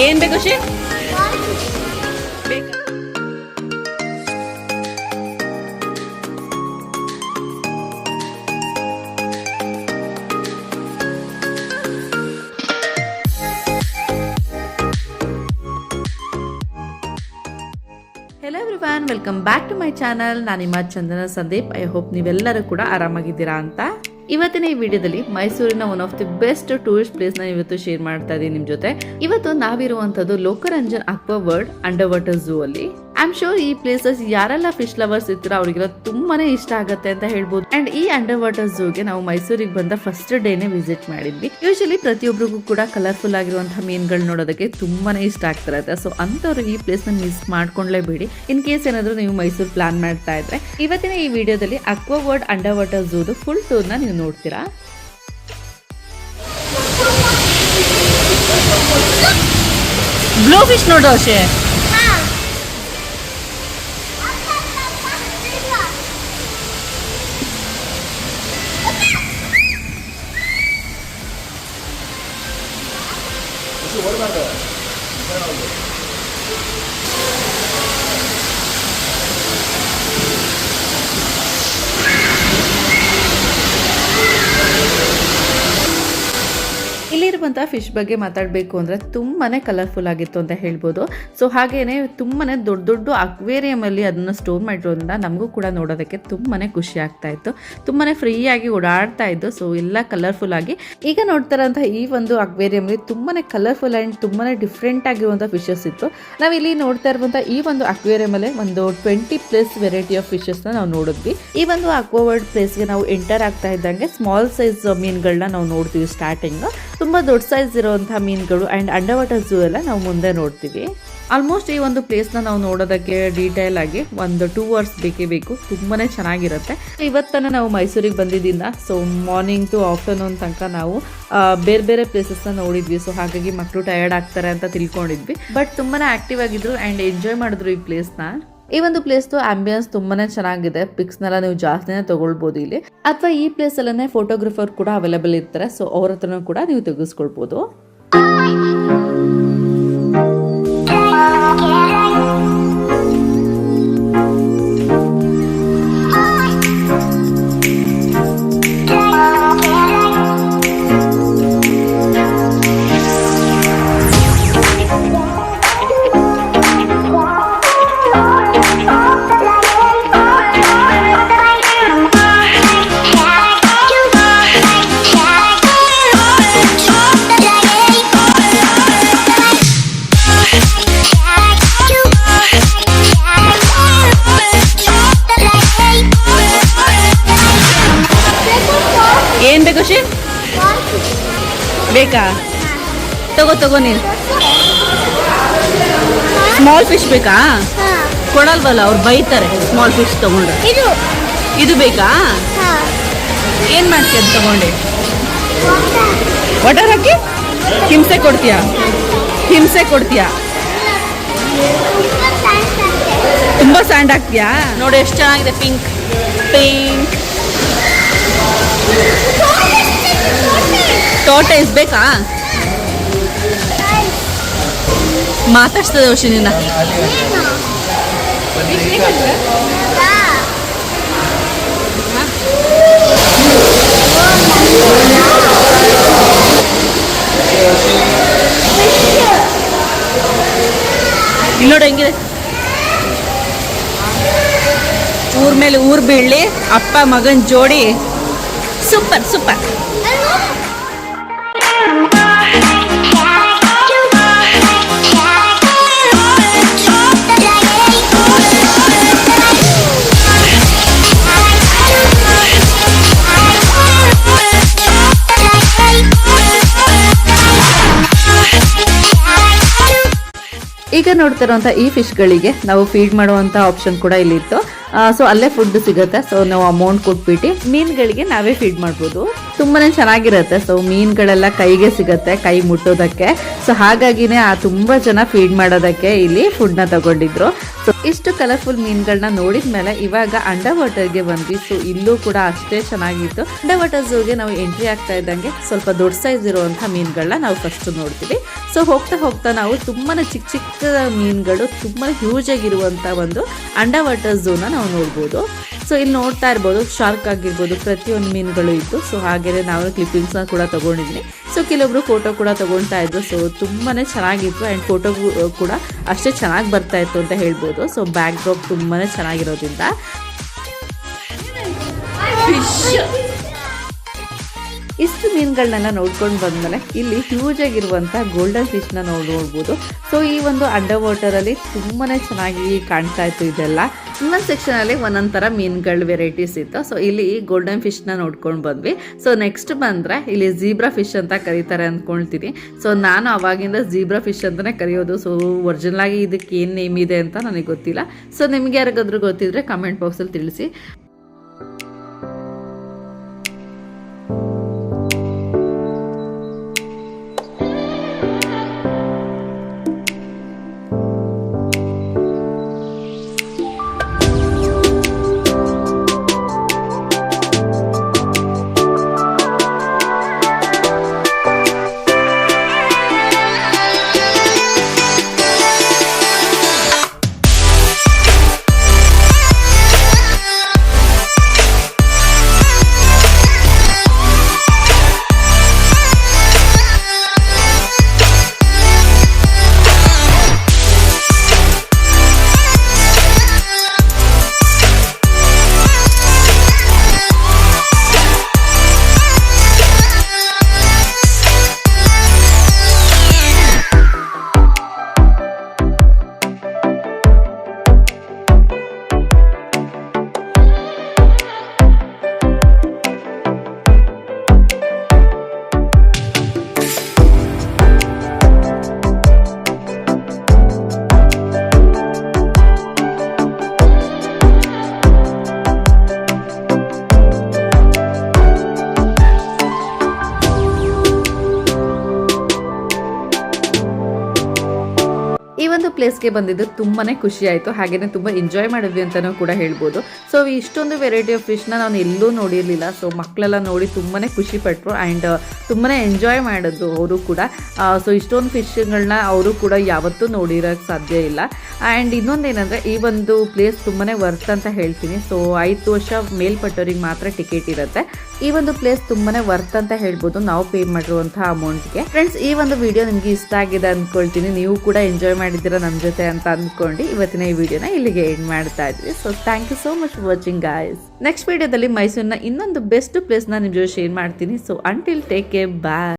ಏನ್ ಬೇಕು ಖುಷಿ? Hello everyone, welcome back to my channel. ನಾನು ನಿಮ್ಮ ಚಂದನ ಸಂದೀಪ್. ಐ ಹೋಪ್ ನೀವೆಲ್ಲರೂ ಕೂಡ ಆರಾಮಾಗಿದ್ದೀರಾ ಅಂತ. ಇವತ್ತಿನ ಈ ವಿಡಿಯೋದಲ್ಲಿ ಮೈಸೂರಿನ one of the best tourist place ನ ಇವತ್ತು ಶೇರ್ ಮಾಡ್ತಾ ಇದ್ದೀನಿ ನಿಮ್ ಜೊತೆ. ಇವತ್ತು ನಾವಿರುವಂತದ್ದು Lokranjan aqua world under water zoo ಅಲ್ಲಿ. ಐ ಆಮ್ ಶೋರ್ ಈ ಪ್ಲೇಸಸ್ ಯಾರೆಲ್ಲ ಫಿಶ್ ಲವರ್ಸ್ ಇರ್ತೀರೋ ಅವರಿಗೆಲ್ಲ ತುಂಬಾನೇ ಇಷ್ಟ ಆಗುತ್ತೆ ಅಂತ ಹೇಳ್ಬೋದು. ಅಂಡ್ ಈ ಅಂಡರ್ ವಾಟರ್ ಝೂಗೆ ನಾವು ಮೈಸೂರಿಗೆ ಬಂದ ಫಸ್ಟ್ ಡೇನೆ ವಿಸಿಟ್ ಮಾಡಿದ್ವಿ. ಯೂಶಲಿ ಪ್ರತಿಯೊಬ್ಬರಿಗೂ ಕೂಡ ಕಲರ್ಫುಲ್ ಆಗಿರುವಂತಹ ಮೀನುಗಳು ನೋಡೋದಕ್ಕೆ ತುಂಬಾನೇ ಇಷ್ಟ ಆಗ್ತಿರುತ್ತೆ. ಸೊ ಅಂತವ್ರು ಈ ಪ್ಲೇಸ್ ನ ಮಿಸ್ ಮಾಡ್ಕೊಂಡ್ಲೇಬೇಡಿ. ಇನ್ ಕೇಸ್ ಏನಾದ್ರು ನೀವು ಮೈಸೂರು ಪ್ಲಾನ್ ಮಾಡ್ತಾ ಇದ್ರೆ ಇವತ್ತಿನ ಈ ವಿಡಿಯೋದಲ್ಲಿ ಅಕ್ವಾ ವರ್ಲ್ಡ್ ಅಂಡರ್ ವಾಟರ್ ಝೂದು ಫುಲ್ ಟೂರ್ ನ ನೀವು ನೋಡ್ತೀರಾ. ಬ್ಲೂ ಫಿಶ್ ನೋಡು ಅಷ್ಟೇ. ಇಲ್ಲಿರುವಂತಹ ಫಿಶ್ ಬಗ್ಗೆ ಮಾತಾಡಬೇಕು ಅಂದ್ರೆ ತುಂಬಾನೇ ಕಲರ್ಫುಲ್ ಆಗಿತ್ತು ಅಂತ ಹೇಳ್ಬೋದು. ಸೊ ಹಾಗೇನೆ ತುಂಬಾನೇ ದೊಡ್ಡ ದೊಡ್ಡ ಅಕ್ವೇರಿಯಂ ಅಲ್ಲಿ ಅದನ್ನ ಸ್ಟೋರ್ ಮಾಡಿರೋದ್ರಿಂದ ನಮಗೂ ಕೂಡ ನೋಡೋದಕ್ಕೆ ತುಂಬಾನೇ ಖುಷಿ ಆಗ್ತಾ ಇತ್ತು. ತುಂಬಾನೇ ಫ್ರೀ ಆಗಿ ಓಡಾಡ್ತಾ ಇದ್ದು. ಸೊ ಎಲ್ಲ ಕಲರ್ಫುಲ್ ಆಗಿ ಈಗ ನೋಡ್ತಾರಂತಹ ಈ ಒಂದು ಅಕ್ವೇರಿಯಂ ಅಲ್ಲಿ ತುಂಬಾನೇ ಕಲರ್ಫುಲ್ ಅಂಡ್ ತುಂಬಾನೇ ಡಿಫ್ರೆಂಟ್ ಆಗಿರುವಂತಹ ಫಿಶಸ್ ಇತ್ತು. ನಾವು ಇಲ್ಲಿ ನೋಡ್ತಾ ಇರುವಂತಹ ಈ ಒಂದು ಅಕ್ವೇರಿಯಂ ಅಲ್ಲಿ ಒಂದು 20+ ವೆರೈಟಿ ಆಫ್ ಫಿಶಸ್ ನ ನಾವು ನೋಡಿದ್ವಿ. ಈ ಒಂದು ಅಕ್ವಾ ವರ್ಲ್ಡ್ ಪ್ಲೇಸ್ ಗೆ ನಾವು ಎಂಟರ್ ಆಗ್ತಾ ಇದ್ದಂಗೆ ಸ್ಮಾಲ್ ಸೈಜ್ ಮೀನುಗಳನ್ನ ನಾವು ನೋಡ್ತೀವಿ. ಸ್ಟಾರ್ಟಿಂಗ್ ತುಂಬಾ ದೊಡ್ಡ ಸೈಜ್ ಇರುವಂತಹ ಮೀನುಗಳು ಅಂಡ್ ಅಂಡರ್ ವಾಟರ್ ಝೂ ಎಲ್ಲ ನಾವು ಮುಂದೆ ನೋಡ್ತೀವಿ. ಆಲ್ಮೋಸ್ಟ್ ಈ ಒಂದು ಪ್ಲೇಸ್ ನ ನಾವು ನೋಡೋದಕ್ಕೆ ಡೀಟೇಲ್ ಆಗಿ ಒಂದು 2 ಅವರ್ಸ್ ಬೇಕೇ ಬೇಕು. ತುಂಬಾನೇ ಚೆನ್ನಾಗಿರುತ್ತೆ. ಇವತ್ತನ ನಾವು ಮೈಸೂರಿಗೆ ಬಂದಿದ್ದರಿಂದ ಸೊ ಮಾರ್ನಿಂಗ್ ಟು ಆಫ್ಟರ್ನೂನ್ ತನಕ ನಾವು ಬೇರೆ ಬೇರೆ ಪ್ಲೇಸಸ್ ನ ನೋಡಿದ್ವಿ. ಸೊ ಹಾಗಾಗಿ ಮಕ್ಕಳು ಟಯರ್ಡ್ ಆಗ್ತಾರೆ ಅಂತ ತಿಳ್ಕೊಂಡಿದ್ವಿ. ಬಟ್ ತುಂಬಾನೇ ಆಕ್ಟಿವ್ ಆಗಿದ್ರು ಅಂಡ್ ಎಂಜಾಯ್ ಮಾಡಿದ್ರು ಈ ಪ್ಲೇಸ್ ನ. ಈ ಒಂದು ಪ್ಲೇಸ್ ಆಂಬಿಯನ್ಸ್ ತುಂಬಾನೇ ಚೆನ್ನಾಗಿದೆ. ಪಿಕ್ಸ್ ನೆಲ್ಲ ನೀವು ಜಾಸ್ತಿನೇ ತಗೊಳ್ಬಹುದು ಇಲ್ಲಿ. ಅಥವಾ ಈ ಪ್ಲೇಸ್ ಅಲ್ಲೇ ಫೋಟೋಗ್ರಫರ್ ಕೂಡ ಅವೈಲೇಬಲ್ ಇರ್ತಾರೆ. ಸೊ ಅವ್ರ ಹತ್ರನೂ ಕೂಡ ನೀವು ತೆಗೆಸ್ಕೊಳ್ಬಹುದು. ಏನ್ ಬೇಕು ಖುಷಿ? ಬೇಕಾ? ತಗೋ ನೀನು. ಸ್ಮಾಲ್ ಫಿಶ್ ಬೇಕಾ? ಕೊಡಲ್ವಲ್ಲ, ಅವ್ರು ಬೈತಾರೆ ಸ್ಮಾಲ್ ಫಿಶ್ ತಗೊಂಡ್ರೆ. ಇದು ಬೇಕಾ? ಏನ್ ಮಾಡ್ತೀಯ ತಗೊಂಡೆ? ವಾಟರ್ ಹಾಕಿ ಹಿಂಸೆ ಕೊಡ್ತೀಯಾ? ತುಂಬಾ ಸ್ಯಾಂಡ್ ಹಾಕ್ತೀಯಾ? ನೋಡಿ ಎಷ್ಟು ಚೆನ್ನಾಗಿದೆ. ಪಿಂಕ್ ಟೋಟೈಸ್ ಬೇಕಾ? ಮಾತಾಡ್ಸ್ತದೆ ವರ್ಷ ನಿನ್ನ. ಇಲ್ಲೋಡ ಹೆಂಗಿದೆ. ಊರ್ ಮೇಲೆ ಊರ್ ಬೀಳ್ಲಿ, ಅಪ್ಪ ಮಗನ್ ಜೋಡಿ ಸೂಪರ್. ಈಗ ನೋಡ್ತಿರುವಂತ ಈ ಫಿಶ್ ಗಳಿಗೆ ನಾವು ಫೀಡ್ ಮಾಡುವಂತ ಆಪ್ಷನ್ ಕೂಡ ಇಲ್ಲಿ ಇತ್ತು. ಸೊ ಅಲ್ಲೇ ಫುಡ್ ಸಿಗುತ್ತೆ. ಸೊ ನಾವು ಅಮೌಂಟ್ ಕೊಟ್ಬಿಟ್ಟು ಮೀನುಗಳಿಗೆ ನಾವೇ ಫೀಡ್ ಮಾಡ್ಬೋದು. ತುಂಬಾನೇ ಚೆನ್ನಾಗಿರುತ್ತೆ. ಸೊ ಮೀನುಗಳೆಲ್ಲ ಕೈಗೆ ಸಿಗುತ್ತೆ, ಕೈ ಮುಟ್ಟೋದಕ್ಕೆ. ಸೊ ಹಾಗಾಗಿನೇ ತುಂಬಾ ಜನ ಫೀಡ್ ಮಾಡೋದಕ್ಕೆ ಇಲ್ಲಿ ಫುಡ್ ನ ತಗೊಂಡಿದ್ರು. ಸೊ ಇಷ್ಟು ಕಲರ್ಫುಲ್ ಮೀನುಗಳನ್ನ ನೋಡಿದ್ಮೇಲೆ ಇವಾಗ ಅಂಡರ್ ವಾಟರ್ಗೆ ಬಂದ್ವಿ. ಸೊ ಇಲ್ಲೂ ಕೂಡ ಅಷ್ಟೇ ಚೆನ್ನಾಗಿತ್ತು. ಅಂಡರ್ ವಾಟರ್ ಝೂಗೆ ನಾವು ಎಂಟ್ರಿ ಆಗ್ತಾ ಇದ್ದಂಗೆ ಸ್ವಲ್ಪ ದೊಡ್ಡ ಸೈಜ್ ಇರುವಂತಹ ಮೀನುಗಳನ್ನ ನಾವು ಫಸ್ಟ್ ನೋಡ್ತೀವಿ. ಸೊ ಹೋಗ್ತಾ ಹೋಗ್ತಾ ನಾವು ತುಂಬಾನೇ ಚಿಕ್ಕ ಚಿಕ್ಕ ಮೀನುಗಳು ತುಂಬಾನೇ ಹ್ಯೂಜ್ ಆಗಿರುವಂತ ಒಂದು ಅಂಡರ್ ವಾಟರ್ ಝೂನ ನಾವು ನೋಡ್ಬೋದು. ಸೊ ಇಲ್ಲಿ ನೋಡ್ತಾ ಇರ್ಬೋದು, ಶಾರ್ಕ್ ಆಗಿರ್ಬೋದು, ಪ್ರತಿಯೊಂದು ಮೀನುಗಳು ಇತ್ತು. ಸೊ ಹಾಗೇನೆ ನಾವು ಕ್ಲಿಪ್ಪಿಂಗ್ಸ್ ಕೂಡ ತಗೊಂಡಿದ್ವಿ. ಸೊ ಕೆಲವೊಬ್ರು ಫೋಟೋ ಕೂಡ ತಗೊಳ್ತಾ ಇದ್ರು. ಸೊ ತುಂಬಾನೇ ಚೆನ್ನಾಗಿತ್ತು ಅಂಡ್ ಫೋಟೋ ಕೂಡ ಅಷ್ಟೇ ಚೆನ್ನಾಗಿ ಬರ್ತಾ ಇತ್ತು ಅಂತ ಹೇಳ್ಬೋದು. ಸೊ ಬ್ಯಾಕ್ ಡ್ರಾಪ್ ತುಂಬಾನೇ ಚೆನ್ನಾಗಿರೋದ್ರಿಂದ ಇಷ್ಟು ಮೀನುಗಳನ್ನೆಲ್ಲ ನೋಡ್ಕೊಂಡು ಬಂದ್ಮೇಲೆ ಇಲ್ಲಿ ಹ್ಯೂಜ್ ಆಗಿರುವಂಥ ಗೋಲ್ಡನ್ ಫಿಶ್ನ ನೋಡ್ಬೋದು. ಸೊ ಈ ಒಂದು ಅಂಡರ್ ವಾಟರಲ್ಲಿ ತುಂಬಾನೇ ಚೆನ್ನಾಗಿ ಕಾಣ್ತಾ ಇತ್ತು ಇದೆಲ್ಲ. ಇನ್ನೊಂದು ಸೆಕ್ಷನಲ್ಲಿ ಒಂದೊಂದು ಥರ ಮೀನುಗಳ ವೆರೈಟೀಸ್ ಇತ್ತು. ಸೊ ಇಲ್ಲಿ ಗೋಲ್ಡನ್ ಫಿಶ್ನ ನೋಡ್ಕೊಂಡು ಬಂದ್ವಿ. ಸೊ ನೆಕ್ಸ್ಟ್ ಬಂದರೆ ಇಲ್ಲಿ ಝೀಬ್ರಾ ಫಿಶ್ ಅಂತ ಕರೀತಾರೆ ಅಂದ್ಕೊಳ್ತೀನಿ. ಸೊ ನಾನು ಅವಾಗಿಂದ ಝೀಬ್ರಾ ಫಿಶ್ ಅಂತಲೇ ಕರೆಯೋದು. ಸೊ ಒರಿಜಿನಲ್ ಆಗಿ ಇದಕ್ಕೆ ಏನು ನೇಮ್ ಇದೆ ಅಂತ ನನಗೆ ಗೊತ್ತಿಲ್ಲ. ಸೊ ನಿಮ್ಗೆ ಯಾರಿಗಾದ್ರೂ ಗೊತ್ತಿದ್ರೆ ಕಮೆಂಟ್ ಬಾಕ್ಸಲ್ಲಿ ತಿಳಿಸಿ. ಈ ಒಂದು ಪ್ಲೇಸ್ಗೆ ಬಂದಿದ್ದು ತುಂಬಾನೇ ಖುಷಿ ಆಯಿತು. ಹಾಗೆಯೇ ತುಂಬ ಎಂಜಾಯ್ ಮಾಡಿದ್ವಿ ಅಂತಲೂ ಕೂಡ ಹೇಳ್ಬೋದು. ಸೊ ಇಷ್ಟೊಂದು ವೆರೈಟಿ ಆಫ್ ಫಿಶ್ನ ನಾನು ಎಲ್ಲೂ ನೋಡಿರಲಿಲ್ಲ. ಸೊ ಮಕ್ಕಳೆಲ್ಲ ನೋಡಿ ತುಂಬಾನೇ ಖುಷಿ ಪಟ್ಟರು ಆ್ಯಂಡ್ ತುಂಬಾನೇ ಎಂಜಾಯ್ ಮಾಡಿದ್ರು ಅವರು ಕೂಡ. ಸೊ ಇಷ್ಟೊಂದು ಫಿಶ್ಗಳನ್ನ ಅವರು ಕೂಡ ಯಾವತ್ತೂ ನೋಡಿರೋಕ್ಕೆ ಸಾಧ್ಯ ಇಲ್ಲ. ಆ್ಯಂಡ್ ಇನ್ನೊಂದೇನೆಂದರೆ ಈ ಒಂದು ಪ್ಲೇಸ್ ತುಂಬಾನೇ ವರ್ತ್ ಅಂತ ಹೇಳ್ತೀನಿ. ಸೊ 5 ವರ್ಷ ಮೇಲ್ಪಟ್ಟವ್ರಿಗೆ ಮಾತ್ರ ಟಿಕೆಟ್ ಇರುತ್ತೆ. ಈ ಒಂದು ಪ್ಲೇಸ್ ತುಂಬಾನೇ ವರ್ತ್ ಅಂತ ಹೇಳ್ಬೋದು ನಾವು ಪೇ ಮಾಡಿರುವಂತಹ ಅಮೌಂಟ್ಗೆ. ಫ್ರೆಂಡ್ಸ್, ಈ ಒಂದು ವಿಡಿಯೋ ನಿಮಗೆ ಇಷ್ಟ ಆಗಿದೆ ಅಂದ್ಕೊಳ್ತೀನಿ. ನೀವು ಕೂಡ ಎಂಜಾಯ್ ಮಾಡಿದ್ದೀರಾ ನಮ್ಮ ಜೊತೆ ಅಂತ ಅಂದ್ಕೊಂಡು ಇವತ್ತಿನ ಈ ವಿಡಿಯೋನ ಇಲ್ಲಿಗೆ ಎಂಡ್ ಮಾಡ್ತಾ ಇದ್ವಿ. So thank you so much for watching guys. Next ವಿಡಿಯೋದಲ್ಲಿ ಮೈಸೂರಿನ ಇನ್ನೊಂದು ಬೆಸ್ಟ್ ಪ್ಲೇಸ್ನ ನಿಮ್ಮ ಜೊತೆ ಶೇರ್ ಮಾಡ್ತೀನಿ. ಸೊ ಅಂಟಿಲ್ ಟೇಕ್ ಕೇರ್, ಬಾಯ್.